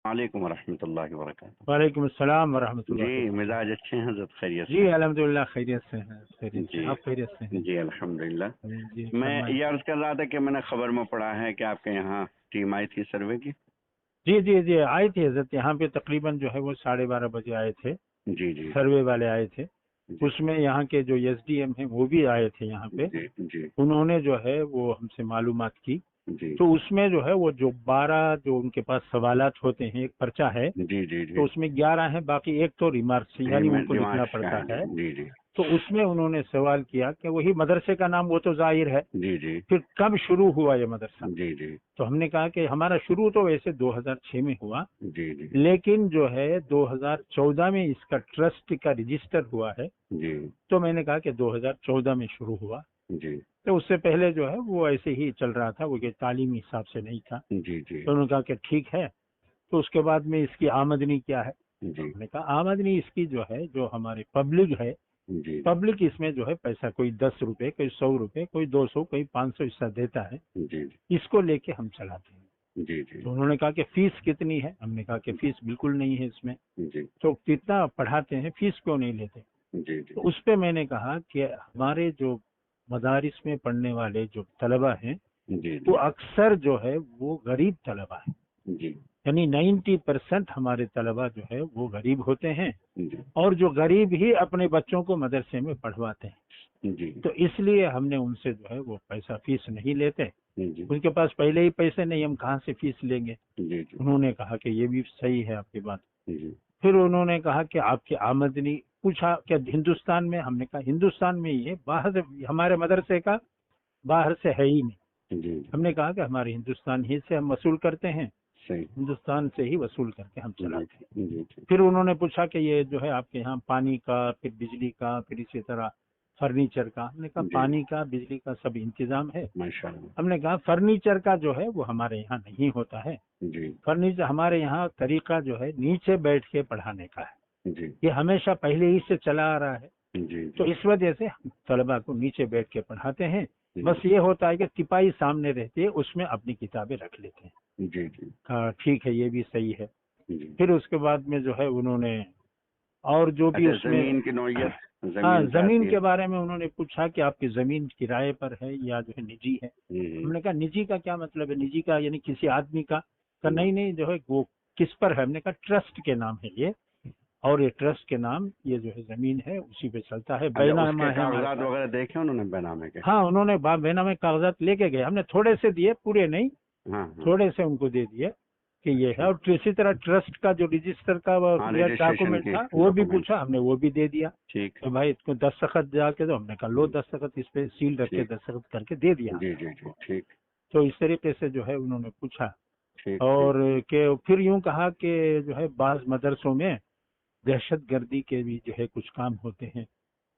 वालेकुम रहमतुल्लाहि व बरकातहू। वालेकुम अस्सलाम वरहमतुल्लाह। जी, मिजाज अच्छे हैं हज़रत, खैरियत जी से? अल्हम्दुलिल्लाह खैरियत से हैं, खैरियत से। जी आप खैरियत से हैं? जी, अल्हम्दुलिल्लाह। जी मैं फरमाएं। ये अर्ज़ कर रहा था कि मैंने खबर में पढ़ा है कि आपके यहाँ टीम आई थी सर्वे की। जी जी जी आए थे हजरत, यहाँ पे तकरीबन जो है वो 12:30 बजे आए थे। जी जी सर्वे वाले आए थे। जी उसमें यहाँ के जो एसडीएम हैं वो भी आए थे यहाँ पे। जी जी उन्होंने जो है वो हमसे मालूमात की। जी तो उसमें जो है वो जो 12 जो उनके पास सवालात होते हैं, एक पर्चा है जी जी तो जी, उसमें 11 है, बाकी एक तो रिमार्क्स यानी उनको लिखना रिमार्क्स का पड़ता है। जी है। जी जी तो उसमें उन्होंने सवाल किया कि वही मदरसे का नाम वो तो जाहिर है, जी जी फिर कब शुरू हुआ ये मदरसा। जी जी तो हमने कहा कि हमारा शुरू तो वैसे 2006 में हुआ, जी जी लेकिन जो है 2014 में इसका ट्रस्ट का रजिस्टर हुआ है। जी तो मैंने कहा कि 2014 में शुरू हुआ, जी तो उससे पहले जो है वो ऐसे ही चल रहा था, वो कि तालीमी हिसाब से नहीं था। जी जी तो उन्होंने कहा कि ठीक है। तो उसके बाद में इसकी आमदनी क्या है। तो जी हमने कहा आमदनी इसकी जो है, जो हमारे पब्लिक है, जी पब्लिक इसमें जो है पैसा कोई 10 रुपए, कोई 100 रुपए, कोई 200, कोई 500 हिस्सा देता है, जी इसको लेके हम चलाते हैं। जी जी तो उन्होंने कहा कि फीस कितनी है। हमने कहा कि फीस बिल्कुल नहीं है इसमें। जी तो कितना पढ़ाते हैं, फीस क्यों नहीं लेते। जी तो उस पे मैंने कहा कि हमारे जो मदारिस में पढ़ने वाले जो तलबा हैं जी वो जी अक्सर जो है वो गरीब तलबा है। जी यानी 90% हमारे तलबा जो है वो गरीब होते हैं, जी और जो गरीब ही अपने बच्चों को मदरसे में पढ़वाते हैं। जी तो इसलिए हमने उनसे जो है वो पैसा फीस नहीं लेते। जी उनके पास पहले ही पैसे नहीं, हम कहाँ से फीस लेंगे। जी जी उन्होंने कहा कि ये भी सही है आपकी बात। जी फिर उन्होंने कहा कि आपकी आमदनी पूछा क्या हिंदुस्तान में। हमने कहा हिंदुस्तान में ही है, बाहर से हमारे मदरसे का बाहर से है ही नहीं। जी हमने कहा कि हमारे हिंदुस्तान ही से हम वसूल करते हैं, सही। हिंदुस्तान से ही वसूल करके हम जी चलाते हैं। जी जी फिर उन्होंने पूछा कि ये जो है आपके यहाँ पानी का, फिर बिजली का, फिर इसी तरह फर्नीचर का। हमने कहा जी पानी का, बिजली का सब इंतजाम है। माशाअल्लाह। हमने कहा फर्नीचर का जो है वो हमारे यहाँ नहीं होता है। जी फर्नीचर हमारे यहाँ तरीका जो है नीचे बैठ के पढ़ाने का है, जी ये हमेशा पहले ही से चला आ रहा है। जी तो जी इस वजह से हम तलबा को नीचे बैठ के पढ़ाते हैं। जी बस ये होता है कि तिपाही सामने रहती है, उसमें अपनी किताबें रख लेते हैं। जी जी कहा ठीक है, ये भी सही है। जी। फिर उसके बाद में जो है उन्होंने और जो भी अच्छा, उसमें, जमीन की नौयत, हाँ, जमीन क्या जमीन आती है? के बारे में उन्होंने पूछा कि आपकी जमीन किराए पर है या जो है निजी है। हम्म, हमने कहा निजी का क्या मतलब है, निजी का यानी किसी आदमी का। कहा हम्म, नहीं नहीं, जो है वो किस पर है। हमने कहा ट्रस्ट के नाम है ये, और ये ट्रस्ट के नाम ये जो है जमीन है उसी पे चलता है, अच्छा, उसके बैनामा है हमारे कागजात पास। वगैरह देखे उन्होंने बेनामे के? हाँ, उन्होंने बैनामे कागजात लेके गए, हमने थोड़े से दिए, पूरे नहीं, हाँ हाँ, थोड़े से उनको दे दिए कि ये है। ठीक। और इसी तरह ट्रस्ट का जो रजिस्टर का हाँ, रजिस्ट्रेशन डॉक्यूमेंट की था वो भी डॉक्यूमेंट। पूछा, हमने वो भी दे दिया। ठीक तो भाई इसको दस्तखत जाके दो। हमने कहा लो दस्तखत, इस पे सील रख के ठीक। दस्तखत करके दे दिया जी हमने जी जी, उनको। ठीक तो इस तरीके से जो है उन्होंने पूछा। ठीक ठीक। और कि फिर यूं कहा कि जो है बाज मदरसों में दहशत गर्दी के भी जो है कुछ काम होते हैं।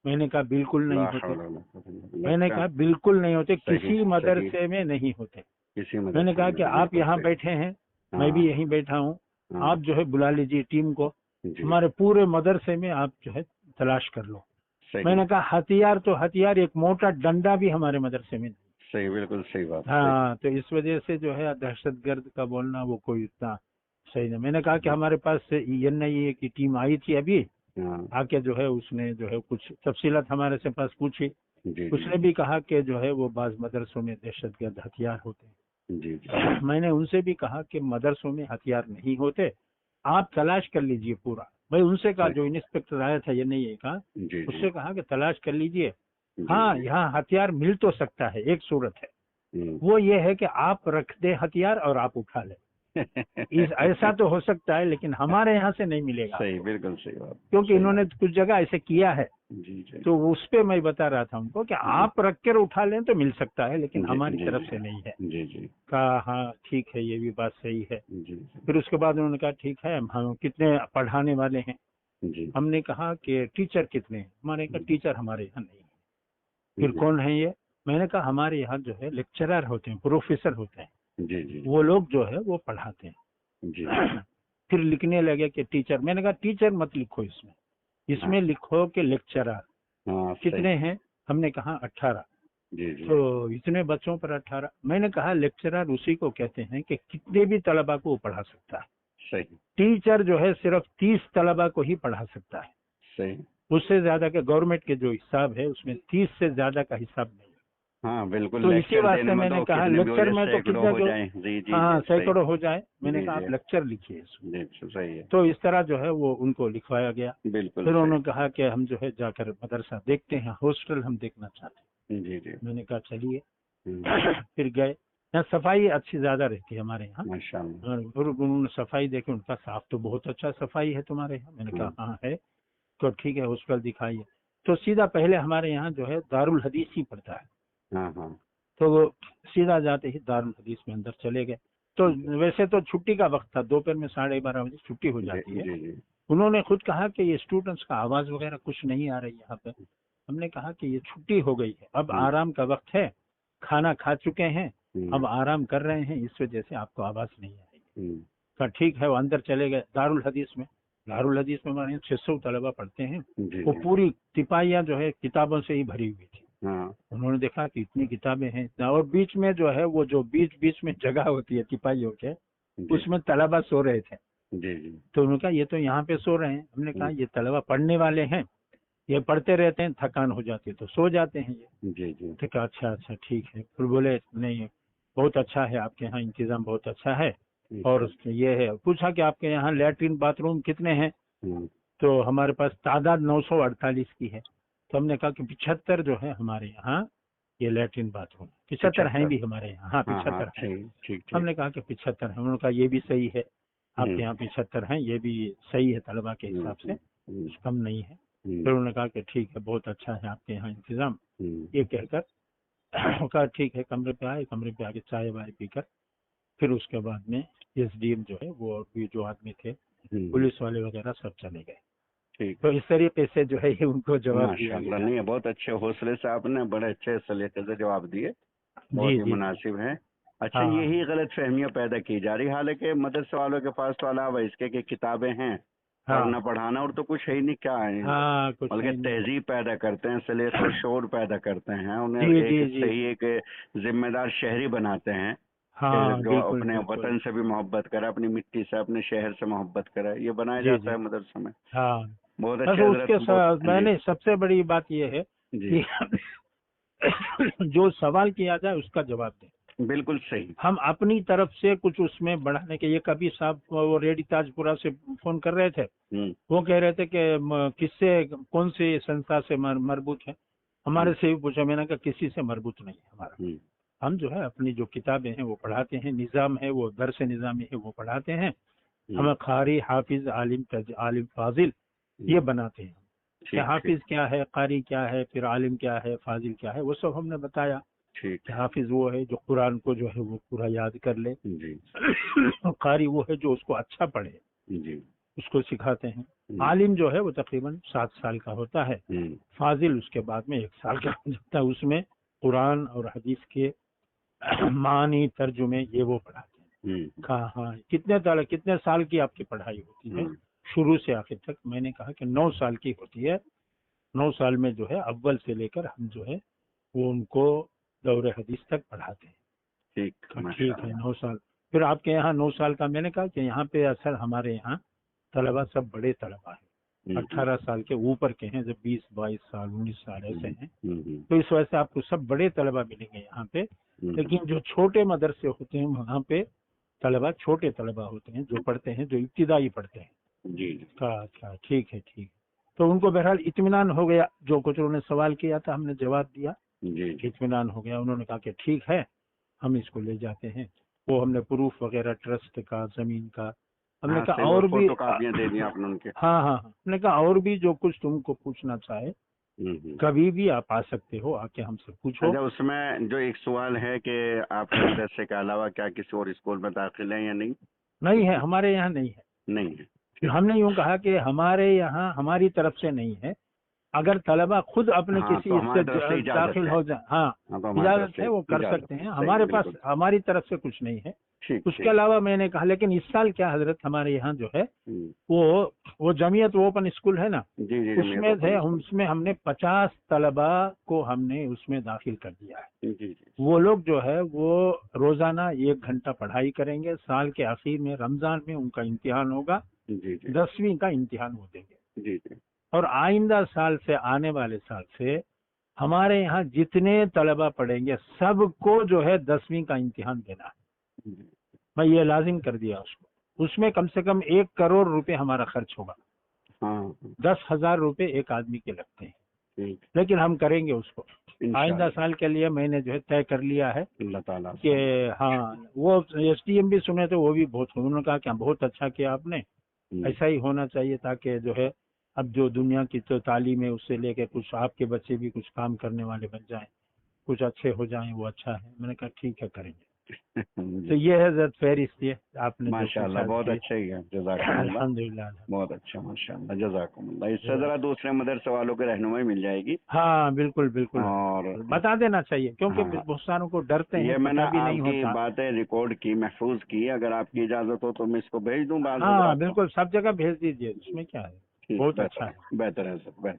मैंने कहा बिल्कुल नहीं ला होते। हौला वला कुव्वता इल्ला बिल्लाह। मैंने अच्छा, कहा बिल्कुल नहीं होते, सही किसी सही, मदरसे में नहीं होते। किसी मैंने मदरसे कहा में कि नहीं, आप बिल्कुल यहाँ सही। बैठे हैं, मैं भी हाँ यहीं बैठा हूँ, हाँ, आप जो है बुला लीजिए टीम को, जी, हमारे पूरे मदरसे में आप जो है तलाश कर लो। सही मैंने कहा हथियार तो हथियार, एक मोटा डंडा भी हमारे मदरसे में नहीं। सही, बिल्कुल सही बात, सही। हाँ, तो इस वजह से जो है दहशतगर्द का बोलना वो कोई इतना सही नहीं। मैंने कहा कि हमारे पास NIA की टीम आई थी अभी, हाँ, आके जो है उसने जो है कुछ तफसीलात हमारे से पास पूछी। जी जी उसने भी कहा कि जो है वो बाज मदरसों में दहशतगर्द हथियार होते जी जी हैं। मैंने उनसे भी कहा कि मदरसों में हथियार नहीं होते, आप तलाश कर लीजिए पूरा। भाई उनसे कहा, सही, जो इंस्पेक्टर आया था NIA का, जी जी उससे कहा कि तलाश कर लीजिए। जी हाँ, जी, यहाँ हथियार मिल तो सकता है, एक सूरत है, हम्म। वो ये है कि आप रख दे हथियार और आप उठा ले। इस ऐसा तो हो सकता है, लेकिन हमारे यहाँ से नहीं मिलेगा सही, आपको, बिल्कुल सही बात, क्योंकि सही इन्होंने बात। कुछ जगह ऐसे किया है। जी जी तो उस पे मैं बता रहा था उनको कि जी आप रख कर उठा लें तो मिल सकता है, लेकिन जी हमारी जी तरफ से नहीं है। जी जी कहा हाँ ठीक है, ये भी बात सही है। जी जी फिर उसके बाद उन्होंने कहा ठीक है, हम कितने पढ़ाने वाले हैं। जी हमने कहा कि टीचर कितने हैं। हमारे कहा टीचर हमारे यहाँ नहीं है। फिर जी कौन है ये। मैंने कहा हमारे यहाँ जो है लेक्चरर होते हैं, प्रोफेसर होते हैं, जी जी वो लोग जो है वो पढ़ाते जी, हैं। फिर लिखने लगे कि टीचर। मैंने कहा टीचर मत लिखो इसमें, हाँ इसमें लिखो कि लेक्चरर। हाँ, सही। कितने हैं। हमने कहा 18। जी जी तो इतने बच्चों पर 18। मैंने कहा लेक्चरर उसी को कहते हैं कि कितने भी तलबा को वो पढ़ा सकता है। सही। टीचर जो है सिर्फ 30 तलबा को ही पढ़ा सकता है, सही। उससे ज्यादा का गवर्नमेंट के जो हिसाब है उसमें 30 से ज्यादा का हिसाब नहीं। हाँ बिल्कुल, तो इसी लेक्चर वास्ते देने में मैंने तो कहा कितने भी हो लेक्चर जाए, में तो सैकड़ों कितना हो जो, जाए। जी जी हाँ जी, सही। सैकड़ों हो जाए, मैंने जी कहा जी आप लेक्चर लिखिए इसमें। जी, सही है। तो इस तरह जो है वो उनको लिखवाया गया। बिल्कुल फिर सही। उन्होंने कहा कि हम जो है जाकर मदरसा देखते हैं, हॉस्टल हम देखना चाहते जी जी। हैं। मैंने कहा चलिए। हम्म, फिर गए। यहाँ सफाई अच्छी ज्यादा रहती है हमारे यहाँ। माशाल्लाह। और उन्होंने सफाई देखी, उनका साफ तो बहुत अच्छा सफाई है तुम्हारे यहाँ। मैंने कहा हाँ है। तो ठीक है हॉस्टल दिखाइए। तो सीधा पहले हमारे यहाँ जो है दारुल हदीस ही पड़ता है। हाँ हाँ। तो वो सीधा जाते ही दारुल हदीस में अंदर चले गए। तो वैसे तो छुट्टी का वक्त था, दोपहर में 12:30 बजे छुट्टी हो जी जाती है। जी जी। उन्होंने खुद कहा कि ये स्टूडेंट्स का आवाज वगैरह कुछ नहीं आ रही यहाँ पे। हमने कहा कि ये छुट्टी हो गई है, अब आराम का वक्त है, खाना खा चुके हैं, अब आराम कर रहे हैं, इस वजह से आपको आवाज नहीं आएगी। तो ठीक है, वो अंदर चले गए दारुल हदीस में। दारुल हदीस में हमारे 600 तलबा पढ़ते हैं। जी वो जी। पूरी तिपाहियां जो है किताबों से ही भरी हुई थी। हाँ उन्होंने देखा कि इतनी किताबें हैं इतना, और बीच में जो है वो जो बीच बीच में जगह होती है तिपाहियों के, जी उसमें तलबा सो रहे थे। जी जी। तो उन्होंने कहा ये तो यहाँ पे सो रहे हैं। हमने कहा ये तलबा पढ़ने वाले हैं, ये पढ़ते रहते हैं, थकान हो जाती है तो सो जाते हैं ये। जी जी। तो कहा अच्छा अच्छा ठीक है। फिर बोले नहीं बहुत अच्छा है, आपके यहाँ इंतजाम बहुत अच्छा है। और ये है, पूछा कि आपके यहाँ लैट्रिन बाथरूम कितने हैं। तो हमारे पास तादाद 948 की है। तो हमने कहा कि 75 जो है हमारे यहाँ ये लैट्रिन बाथरूम, 75 हैं भी हमारे यहाँ। हाँ हाँ हाँ, 75 हैं। ठीक ठीक ठीक। हमने कहा कि 75 है। उन्होंने कहा ये भी सही है, आपके यहाँ 75 हैं, ये भी सही है तलबा के हिसाब से, कुछ कम नहीं है। फिर उन्होंने कहा कि ठीक है बहुत अच्छा है आपके यहाँ इंतजाम। ये कहकर कहा ठीक है, कमरे पे आए, कमरे पे आके चाय वाय पीकर फिर उसके बाद में एसडीएम जो है वो और भी जो आदमी थे, पुलिस वाले वगैरह सब चले गए। ठीक। तो इस तरीके से जो है ये उनको जवाब दिया माशाल्लाह, गया। नहीं बहुत अच्छे हौसले से आपने बड़े अच्छे सलीके से जवाब दिए, बहुत जी ही जी मुनासिब है। अच्छा, हाँ यही गलत फहमियाँ पैदा की जा रही, हालांकि मदरसे वालों के पास तो अलावा इसके की किताबें हैं, पढ़ना हाँ पढ़ाना और तो कुछ है ही नहीं, क्या है, हाँ कुछ बल्कि है नहीं। तहजीब पैदा करते हैं, सलीका और शौर पैदा करते हैं, उन्हें जी एक जी जी सही एक जिम्मेदार शहरी बनाते हैं कि हाँ जो बिल्कुल अपने बिल्कुल। वतन से भी मोहब्बत करे, अपनी मिट्टी से, अपने शहर से मोहब्बत करे, ये बनाया जी जाता जी है मदरसे में। हाँ। बहुत बस अच्छे हजरत, उसके बहुत। साथ जी मैंने सबसे बड़ी बात ये है जी। कि जो सवाल किया जाए उसका जवाब दें। बिल्कुल सही। हम अपनी तरफ से कुछ उसमें बढ़ाने के, ये कभी साहब वो रेडी ताजपुरा से फोन कर रहे थे, वो कह रहे थे कि किससे कौन सी संस्था से मरबूत है। हमारे से भी पूछा, मैंने कहा किसी से मरबूत नहीं है हमारा। हम जो है अपनी जो किताबें हैं वो पढ़ाते हैं, निज़ाम है वो दरस निज़ामी है वो पढ़ाते हैं। हम कारी हाफिज आलिम आलिम फाजिल ये बनाते हैं कि ठीक ठीक हाफिज क्या है, कारी क्या है, फिर आलिम क्या है, फाजिल क्या है, वो सब हमने बताया। ठीक। कि हाफिज वो है जो कुरान को जो है वो पूरा याद कर ले। जी कारी वो है जो उसको अच्छा पढ़े, जी। उसको सिखाते हैं। आलिम जो है वो तकरीबन 7 साल का होता है। फाजिल उसके बाद में 1 साल का हो जाता है। उसमें कुरान और हदीस के मानी तर्जुमे ये वो पढ़ाते हैं। कहा हाँ कितने साल की आपकी पढ़ाई होती है शुरू से आखिर तक। मैंने कहा कि 9 साल की होती है। 9 साल में जो है अव्वल से लेकर हम जो है वो उनको दौरे हदीस तक पढ़ाते हैं। ठीक। ठीक है 9 साल। फिर आपके यहाँ 9 साल का, मैंने कहा कि यहाँ पे असल हमारे यहाँ तलबा सब बड़े तलबा है, 18 साल के ऊपर के हैं, जब 20-22 साल 19 साल ऐसे हैं। तो इस वजह से आपको सब बड़े तलबा मिलेंगे यहाँ पे। लेकिन जो छोटे मदरसे होते हैं वहाँ पे तलबा छोटे तलबा होते हैं, जो पढ़ते हैं, जो इब्तिदाई पढ़ते हैं। जी। अच्छा ठीक है ठीक है। तो उनको बहरहाल इत्मीनान हो गया, जो कुछ उन्होंने सवाल किया था हमने जवाब दिया, जी। इत्मीनान हो गया। उन्होंने कहा कि ठीक है हम इसको ले जाते हैं। वो हमने प्रूफ वगैरह ट्रस्ट का, जमीन का, हमने हाँ, कहा सही, वो और भी फोटो कापियां दे दी आपने उनके। हाँ हाँ हमने कहा और भी जो कुछ तुमको पूछना चाहे कभी भी आप आ सकते हो, आके हमसे पूछो। अच्छा, उसमें जो एक सवाल है कि आपके मदरसे के अलावा क्या किसी और स्कूल में दाखिल है या नहीं? नहीं है, हमारे यहाँ नहीं है। नहीं है। हमने यूँ कहा कि हमारे यहाँ हमारी तरफ से नहीं है, अगर तलबा खुद अपने हाँ, किसी तो हमारी इससे तरफ से इजाजत दाखिल है। हो जाए, हाँ हाँ, तो हमारी तरफ इजाजत से है, वो कर इजाजत सकते हैं। है। हमारे सही, पास बिल्कुल हमारी तरफ से कुछ नहीं है। ठीक उसके ठीक। अलावा मैंने कहा, लेकिन इस साल क्या हजरत हमारे यहाँ जो है वो जमीयत ओपन स्कूल है ना, जी जी जी, उसमें थे, ओपन स्कूल। उसमें हमने 50 तलबा को हमने उसमें दाखिल कर दिया है। जी जी वो लोग जो है वो रोजाना 1 घंटा पढ़ाई करेंगे। साल के आखिर में रमजान में उनका इम्तिहान होगा, जी जी 10वीं का इम्तिहान वो देंगे। जी जी और आइंदा साल से, आने वाले साल से हमारे यहाँ जितने तलबा पढ़ेंगे सबको जो है 10वीं का इम्तिहान देना है। जी। मैं ये लाजिम कर दिया उसको। उसमें कम से कम 1 करोड़ रुपए हमारा खर्च होगा। हाँ 10,000 रुपए एक आदमी के लगते हैं, ठीक, लेकिन हम करेंगे उसको। आइंदा इंशाअल्लाह साल के लिए मैंने जो है तय कर लिया है अल्लाह ताला कि से। हाँ, वो एसडीएम भी सुने तो वो भी बहुत, उन्होंने कहा क्या बहुत अच्छा किया आपने, ऐसा ही होना चाहिए, ताकि जो है अब जो दुनिया की तो तालीम है उससे लेके कुछ आपके बच्चे भी कुछ काम करने वाले बन जाएं, कुछ अच्छे हो जाएं, वो अच्छा है। मैंने कहा ठीक है, करेंगे। तो जी, ये है जरा फहरिस्त है आपने जो माशाअल्लाह, पूछा बहुत जी। अच्छा ही है, जज़ाकमुल्लाह। अल्हम्दुलिल्लाह। बहुत अच्छा, माशाअल्लाह, जज़ाकमुल्लाह। इससे जज़ाक- ज़रा दूसरे मदरसे वालों की रहनुमाई मिल जाएगी। हाँ बिल्कुल बिल्कुल, और बता देना चाहिए, क्योंकि हाँ, बहुत सारों को डरते हैं, ये मैंने पता भी नहीं आपकी होता। बातें रिकॉर्ड की, महफूज की। अगर आपकी इजाज़त हो तो मैं इसको भेज दूं बाल हाँ हज़रात को। बिल्कुल, सब जगह भेज दीजिए, उसमें क्या है, ठीक, बहुत अच्छा बेहतर है। है, बेहतर है सर, बेहतर।